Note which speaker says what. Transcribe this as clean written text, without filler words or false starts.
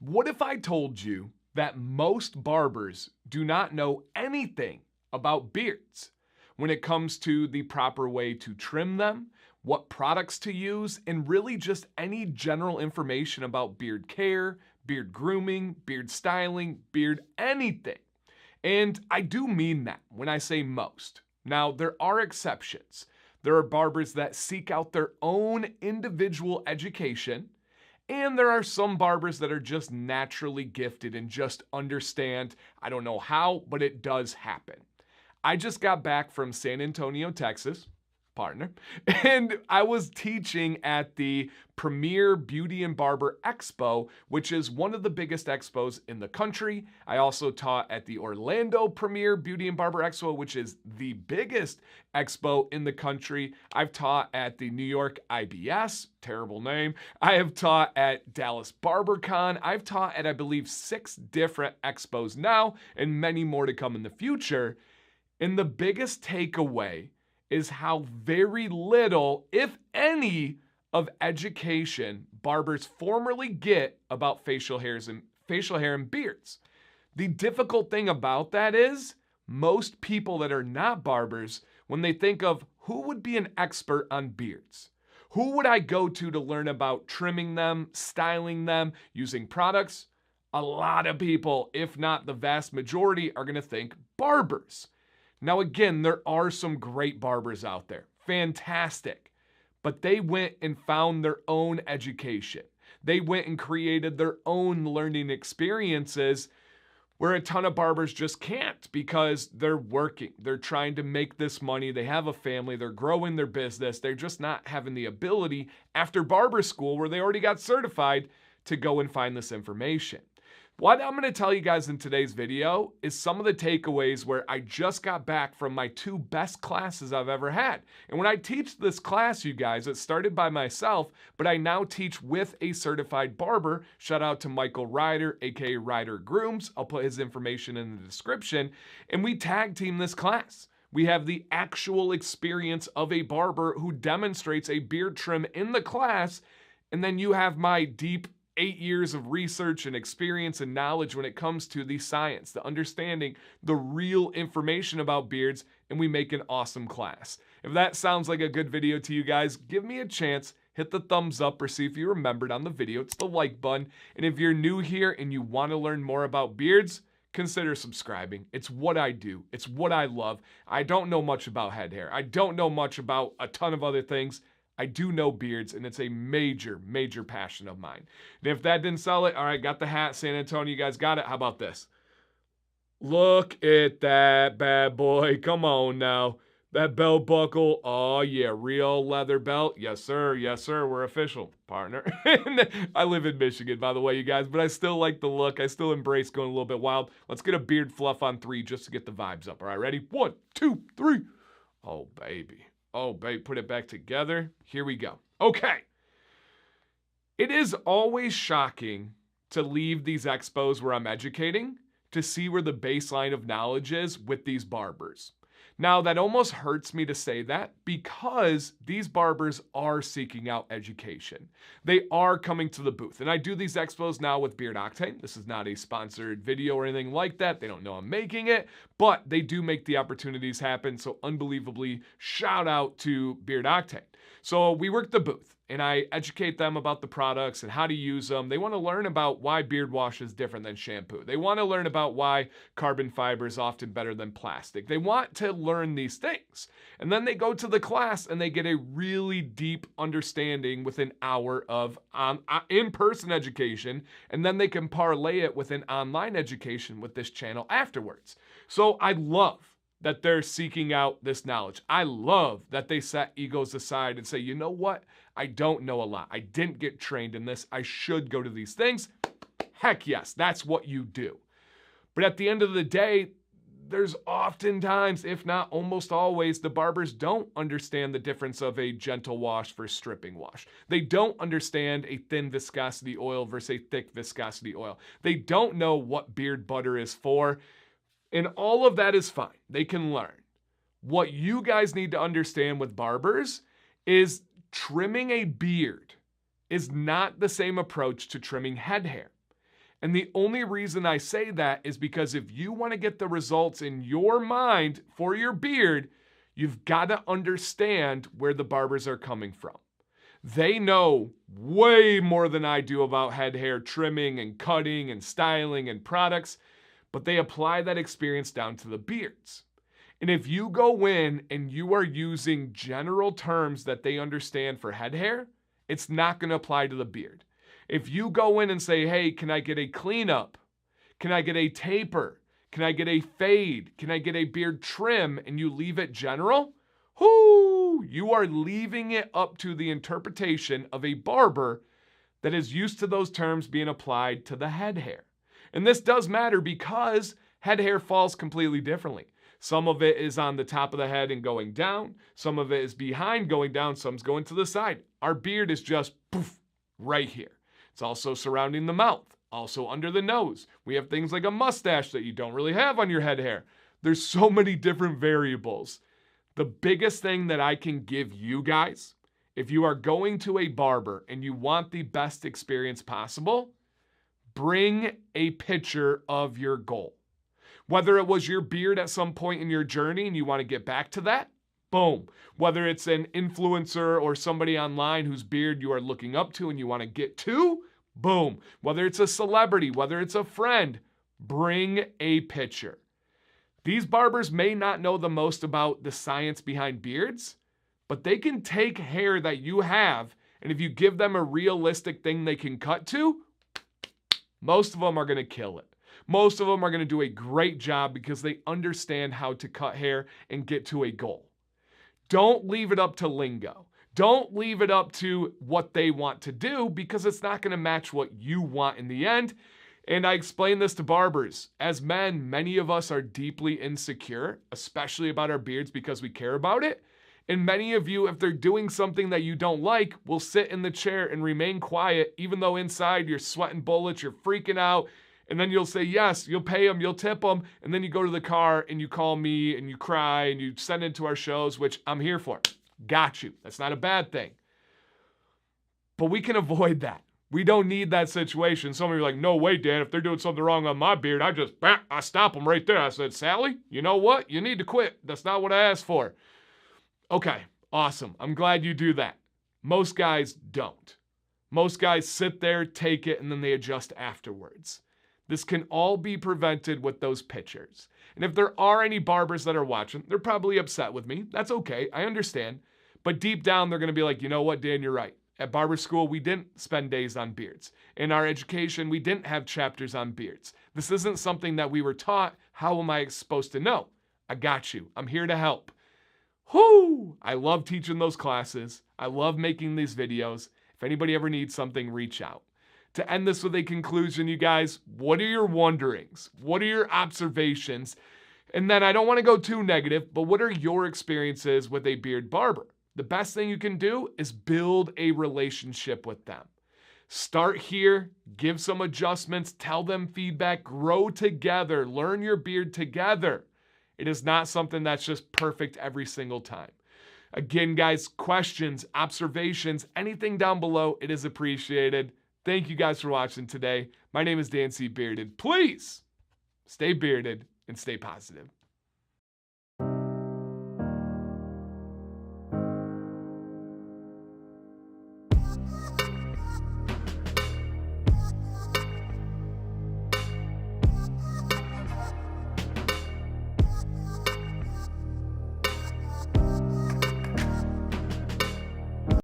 Speaker 1: What if I told you that most barbers do not know anything about beards when it comes to the proper way to trim them, what products to use, and really just any general information about beard care, beard grooming, beard styling, beard anything? And I do mean that when I say most. Now, there are exceptions. There are barbers that seek out their own individual education, and there are some barbers that are just naturally gifted and just understand. I don't know how, but it does happen. I just got back from San Antonio, Texas, partner, and I was teaching at the Premier Beauty and Barber Expo, which is one of the biggest expos in the country. I also taught at the Orlando Premier Beauty and Barber Expo, which is the biggest expo in the country. I've taught at the New York IBS, terrible name. I have taught at Dallas BarberCon. I've taught at, I believe, 6 different expos now, and many more to come in the future. And the biggest takeaway is how very little, if any, of education barbers formerly get about facial hair and beards. The difficult thing about that is most people that are not barbers, when they think of who would be an expert on beards, who would I go to learn about trimming them, styling them, using products? A lot of people, if not the vast majority, are going to think barbers. Now, again, there are some great barbers out there. Fantastic. But they went and found their own education. They went and created their own learning experiences where a ton of barbers just can't because they're working. They're trying to make this money. They have a family. They're growing their business. They're just not having the ability after barber school where they already got certified to go and find this information. What I'm going to tell you guys in today's video is some of the takeaways where I just got back from my 2 best classes I've ever had. And when I teach this class, you guys, it started by myself, but I now teach with a certified barber. Shout out to Michael Ryder, aka Ryder Grooms. I'll put his information in the description. And we tag team this class. We have the actual experience of a barber who demonstrates a beard trim in the class. And then you have my deep 8 years of research and experience and knowledge when it comes to the science, the understanding, the real information about beards, and we make an awesome class. If that sounds like a good video to you guys, give me a chance, hit the thumbs up or see if you remembered on the video. It's the like button. And if you're new here and you want to learn more about beards, consider subscribing. It's what I do. It's what I love. I don't know much about head hair. I don't know much about a ton of other things. I do know beards, and it's a major, major passion of mine. And if that didn't sell it, all right, got the hat, San Antonio, you guys got it. How about this? Look at that bad boy. Come on now. That belt buckle, oh yeah, real leather belt. Yes, sir. Yes, sir. We're official, partner. I live in Michigan, by the way, you guys, but I still like the look. I still embrace going a little bit wild. Let's get a beard fluff on 3 just to get the vibes up. All right, ready? 1, 2, 3. Oh, baby. Oh, babe, put it back together. Here we go. Okay. It is always shocking to leave these expos where I'm educating to see where the baseline of knowledge is with these barbers. Now, that almost hurts me to say that because these barbers are seeking out education. They are coming to the booth. And I do these expos now with Beard Octane. This is not a sponsored video or anything like that. They don't know I'm making it, but they do make the opportunities happen. So unbelievably, shout out to Beard Octane. So we work the booth and I educate them about the products and how to use them. They want to learn about why beard wash is different than shampoo. They want to learn about why carbon fiber is often better than plastic. They want to learn these things. And then they go to the class and they get a really deep understanding with an hour of in-person education. And then they can parlay it with an online education with this channel afterwards. So I love that they're seeking out this knowledge. I love that they set egos aside and say, you know what? I don't know a lot. I didn't get trained in this. I should go to these things. Heck yes, that's what you do. But at the end of the day, there's oftentimes, if not almost always, the barbers don't understand the difference of a gentle wash versus stripping wash. They don't understand a thin viscosity oil versus a thick viscosity oil. They don't know what beard butter is for. And all of that is fine. They can learn. What you guys need to understand with barbers is trimming a beard is not the same approach to trimming head hair. And the only reason I say that is because if you want to get the results in your mind for your beard, you've got to understand where the barbers are coming from. They know way more than I do about head hair trimming and cutting and styling and products, but they apply that experience down to the beards. And if you go in and you are using general terms that they understand for head hair, it's not going to apply to the beard. If you go in and say, hey, can I get a cleanup? Can I get a taper? Can I get a fade? Can I get a beard trim? And you leave it general, you are leaving it up to the interpretation of a barber that is used to those terms being applied to the head hair. And this does matter because head hair falls completely differently. Some of it is on the top of the head and going down. Some of it is behind going down. Some's going to the side. Our beard is just poof, right here. It's also surrounding the mouth, also under the nose. We have things like a mustache that you don't really have on your head hair. There's so many different variables. The biggest thing that I can give you guys, if you are going to a barber and you want the best experience possible, bring a picture of your goal. Whether it was your beard at some point in your journey and you want to get back to that, boom. Whether it's an influencer or somebody online whose beard you are looking up to and you want to get to, boom. Whether it's a celebrity, whether it's a friend, bring a picture. These barbers may not know the most about the science behind beards, but they can take hair that you have, and if you give them a realistic thing they can cut to, most of them are going to kill it. Most of them are going to do a great job because they understand how to cut hair and get to a goal. Don't leave it up to lingo. Don't leave it up to what they want to do because it's not going to match what you want in the end. And I explain this to barbers. As men, many of us are deeply insecure, especially about our beards because we care about it. And many of you, if they're doing something that you don't like, will sit in the chair and remain quiet, even though inside you're sweating bullets, you're freaking out. And then you'll say, yes, you'll pay them, you'll tip them. And then you go to the car and you call me and you cry and you send it to our shows, which I'm here for. Got you. That's not a bad thing. But we can avoid that. We don't need that situation. Some of you are like, no way, Dan. If they're doing something wrong on my beard, I stop them right there. I said, Sally, you know what? You need to quit. That's not what I asked for. Okay, awesome. I'm glad you do that. Most guys don't. Most guys sit there, take it, and then they adjust afterwards. This can all be prevented with those pictures. And if there are any barbers that are watching, they're probably upset with me. That's okay. I understand. But deep down, they're going to be like, you know what, Dan, you're right. At barber school, we didn't spend days on beards. In our education, we didn't have chapters on beards. This isn't something that we were taught. How am I supposed to know? I got you. I'm here to help. Whoo! I love teaching those classes. I love making these videos. If anybody ever needs something, reach out. To end this with a conclusion, you guys, what are your wonderings? What are your observations? And then I don't want to go too negative, but what are your experiences with a beard barber? The best thing you can do is build a relationship with them. Start here, give some adjustments, tell them feedback, grow together, learn your beard together. It is not something that's just perfect every single time. Again, guys, questions, observations, anything down below, it is appreciated. Thank you guys for watching today. My name is Dan C. Bearded. Please stay bearded and stay positive.